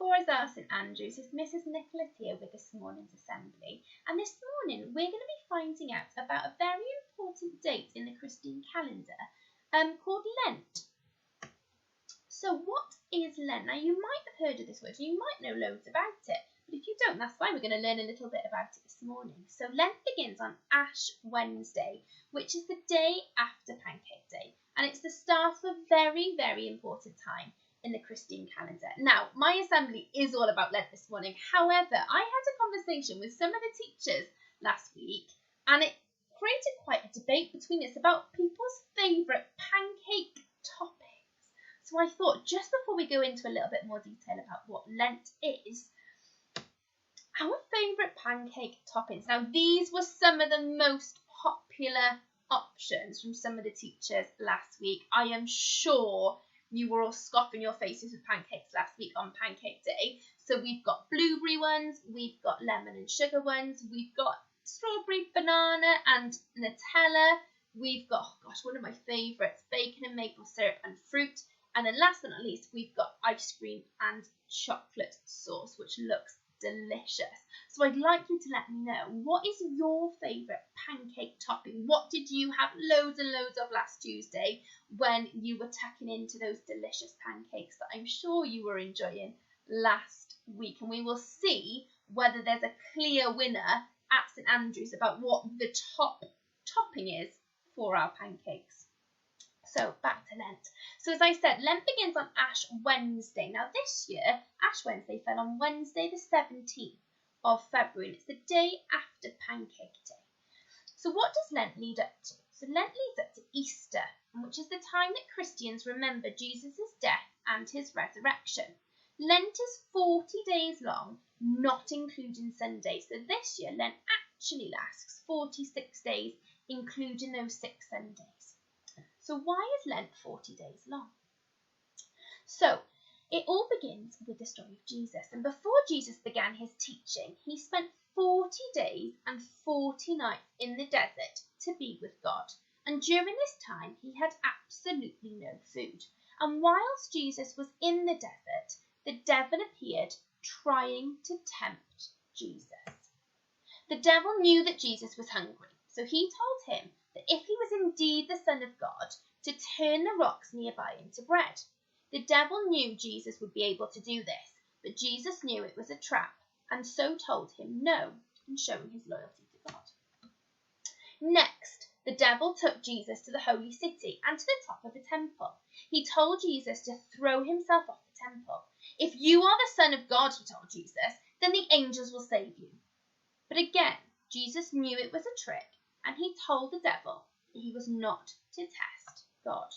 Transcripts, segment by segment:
For our St Andrews is Mrs Nic here with this morning's assembly, and this morning we're going to be finding out about a very important date in the Christian calendar called Lent. So what is Lent? Now you might have heard of this word, you might know loads about it, but if you don't, that's fine, we're going to learn a little bit about it this morning. So Lent begins on Ash Wednesday, which is the day after Pancake Day, and it's the start of a very, very important time in the Christian calendar. Now, my assembly is all about Lent this morning. However, I had a conversation with some of the teachers last week, and it created quite a debate between us about people's favourite pancake toppings. So I thought, just before we go into a little bit more detail about what Lent is, our favourite pancake toppings. Now, these were some of the most popular options from some of the teachers last week. I am sure you were all scoffing your faces with pancakes last week on Pancake Day. So we've got blueberry ones, we've got lemon and sugar ones, we've got strawberry, banana and Nutella. We've got, oh gosh, one of my favourites, bacon and maple syrup and fruit. And then last but not least, we've got ice cream and chocolate sauce, which looks delicious. So I'd like you to let me know, what is your favourite pancake topping? What did you have loads and loads of last Tuesday when you were tucking into those delicious pancakes that I'm sure you were enjoying last week? And we will see whether there's a clear winner at St Andrews about what the top topping is for our pancakes. So back to Lent. So as I said, Lent begins on Ash Wednesday. Now this year, Ash Wednesday fell on Wednesday the 17th of February, and it's the day after Pancake Day. So what does Lent lead up to? So Lent leads up to Easter, which is the time that Christians remember Jesus' death and his resurrection. Lent is 40 days long, not including Sundays. So this year, Lent actually lasts 46 days, including those 6 Sundays. So why is Lent 40 days long? So it all begins with the story of Jesus. And before Jesus began his teaching, he spent 40 days and 40 nights in the desert to be with God. And during this time, he had absolutely no food. And whilst Jesus was in the desert, the devil appeared trying to tempt Jesus. The devil knew that Jesus was hungry, so he told him that if he was indeed the Son of God, to turn the rocks nearby into bread. The devil knew Jesus would be able to do this, but Jesus knew it was a trap, and so told him no, and showing his loyalty to God. Next, the devil took Jesus to the holy city and to the top of the temple. He told Jesus to throw himself off the temple. If you are the Son of God, he told Jesus, then the angels will save you. But again, Jesus knew it was a trick, and he told the devil that he was not to test God.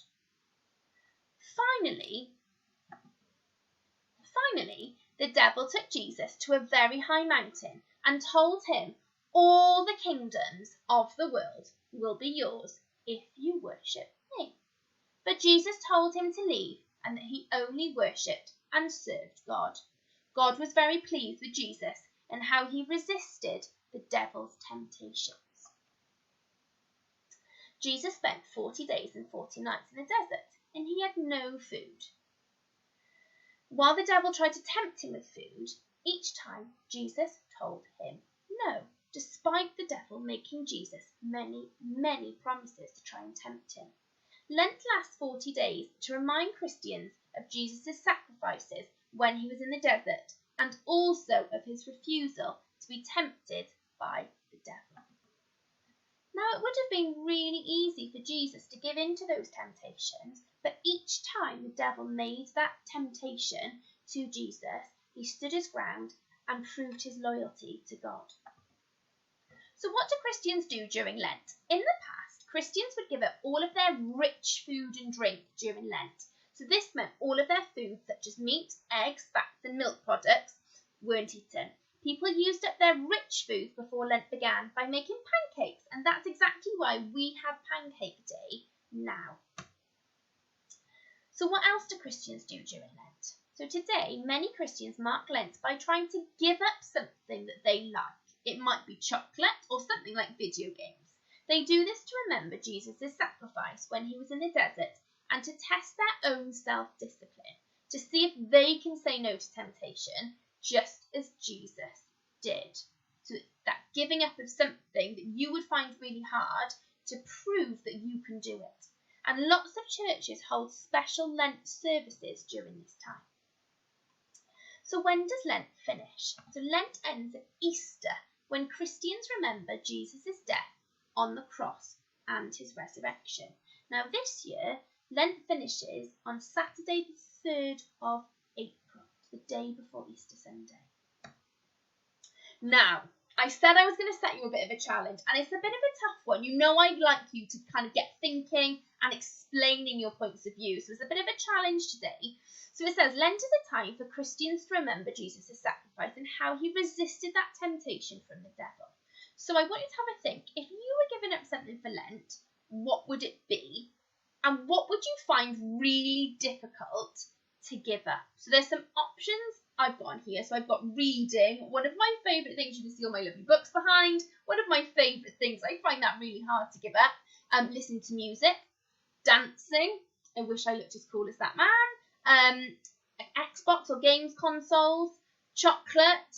Finally, the devil took Jesus to a very high mountain and told him, all the kingdoms of the world will be yours if you worship me. But Jesus told him to leave and that he only worshipped and served God. God was very pleased with Jesus and how he resisted the devil's temptations. Jesus spent 40 days and 40 nights in the desert, and he had no food. While the devil tried to tempt him with food, each time Jesus told him no, despite the devil making Jesus many, many promises to try and tempt him. Lent lasts 40 days to remind Christians of Jesus' sacrifices when he was in the desert, and also of his refusal to be tempted by the devil. Now, it would have been really easy for Jesus to give in to those temptations, but each time the devil made that temptation to Jesus, he stood his ground and proved his loyalty to God. So what do Christians do during Lent? In the past, Christians would give up all of their rich food and drink during Lent. So this meant all of their food, such as meat, eggs, fats and milk products, weren't eaten. People used up their rich foods before Lent began by making pancakes, and that's exactly why we have Pancake Day now. So what else do Christians do during Lent? So today, many Christians mark Lent by trying to give up something that they like. It might be chocolate or something like video games. They do this to remember Jesus' sacrifice when he was in the desert and to test their own self-discipline, to see if they can say no to temptation, just as Jesus did. So that giving up of something that you would find really hard to prove that you can do it. And lots of churches hold special Lent services during this time. So when does Lent finish? So Lent ends at Easter, when Christians remember Jesus' death on the cross and his resurrection. Now this year, Lent finishes on Saturday the 3rd of April, the day before Easter Sunday. Now, I said I was going to set you a bit of a challenge, and it's a bit of a tough one. You know I'd like you to kind of get thinking and explaining your points of view, so it's a bit of a challenge today. So it says, Lent is a time for Christians to remember Jesus' sacrifice and how he resisted that temptation from the devil. So I want you to have a think. If you were giving up something for Lent, what would it be? And what would you find really difficult to give up? So there's some options I've got on here. So I've got reading, one of my favourite things. You can see all my lovely books behind. One of my favourite things, I find that really hard to give up. Listening to music, dancing. I wish I looked as cool as that man. Xbox or games consoles, chocolate,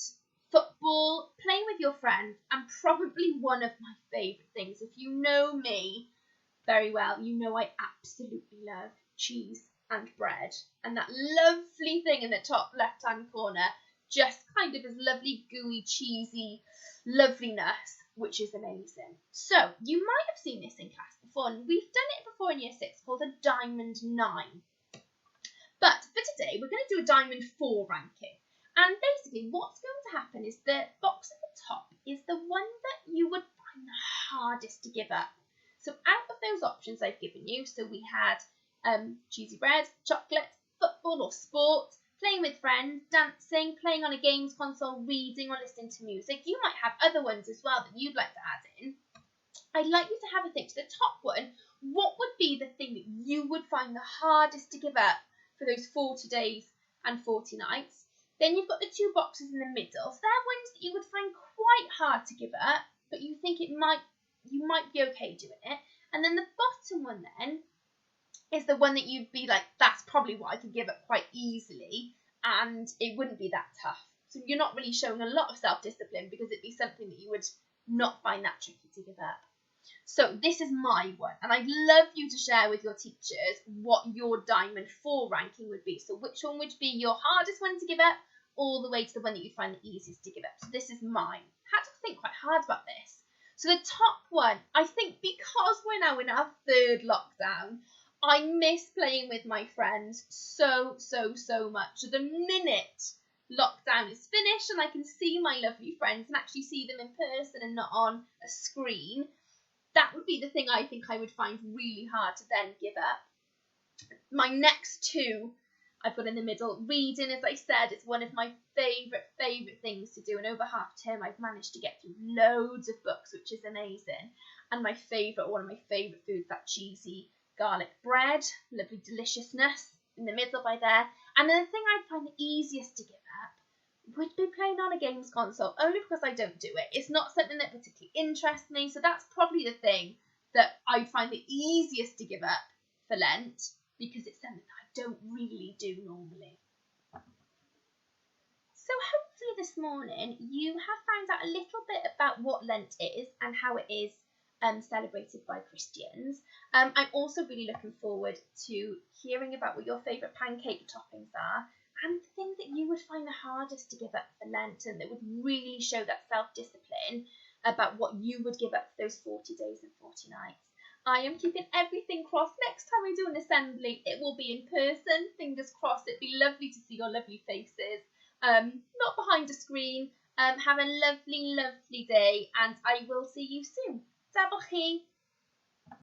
football, playing with your friends, and probably one of my favourite things. If you know me very well, you know I absolutely love cheese and bread, and that lovely thing in the top left hand corner just kind of is lovely gooey cheesy loveliness, which is amazing. So you might have seen this in class before, and we've done it before in year 6, called a Diamond 9. But for today we're going to do a Diamond 4 ranking, and basically what's going to happen is the box at the top is the one that you would find the hardest to give up. So out of those options I've given you, so we had cheesy bread, chocolate, football or sport, playing with friends, dancing, playing on a games console, reading or listening to music. You might have other ones as well that you'd like to add in. I'd like you to have a think to the top one. What would be the thing that you would find the hardest to give up for those 40 days and 40 nights? Then you've got the 2 boxes in the middle. So they're ones that you would find quite hard to give up, but you think you might be okay doing it. And then the bottom one then is the one that you'd be like, that's probably what I could give up quite easily, and it wouldn't be that tough. So you're not really showing a lot of self-discipline, because it'd be something that you would not find that tricky to give up. So this is my one, and I'd love you to share with your teachers what your Diamond 4 ranking would be. So which one would be your hardest one to give up, all the way to the one that you'd find the easiest to give up. So this is mine. I had to think quite hard about this. So the top one, I think because we're now in our 3rd lockdown, I miss playing with my friends so much. So the minute lockdown is finished and I can see my lovely friends and actually see them in person and not on a screen, that would be the thing I think I would find really hard to then give up. My next 2 I've got in the middle. Reading, as I said, is one of my favourite things to do, and over half term I've managed to get through loads of books, which is amazing. And one of my favourite foods, that cheesy garlic bread, lovely deliciousness in the middle by there. And then the thing I'd find the easiest to give up would be playing on a games console, only because I don't do it. It's not something that particularly interests me, so that's probably the thing that I'd find the easiest to give up for Lent, because it's something that I don't really do normally. So hopefully this morning you have found out a little bit about what Lent is and how it is celebrated by Christians. I'm also really looking forward to hearing about what your favourite pancake toppings are, and the things that you would find the hardest to give up for Lent, and that would really show that self-discipline about what you would give up for those 40 days and 40 nights. I am keeping everything crossed. Next time we do an assembly, it will be in person. Fingers crossed. It'd be lovely to see your lovely faces, not behind a screen. Have a lovely day, and I will see you soon. Tabach chi.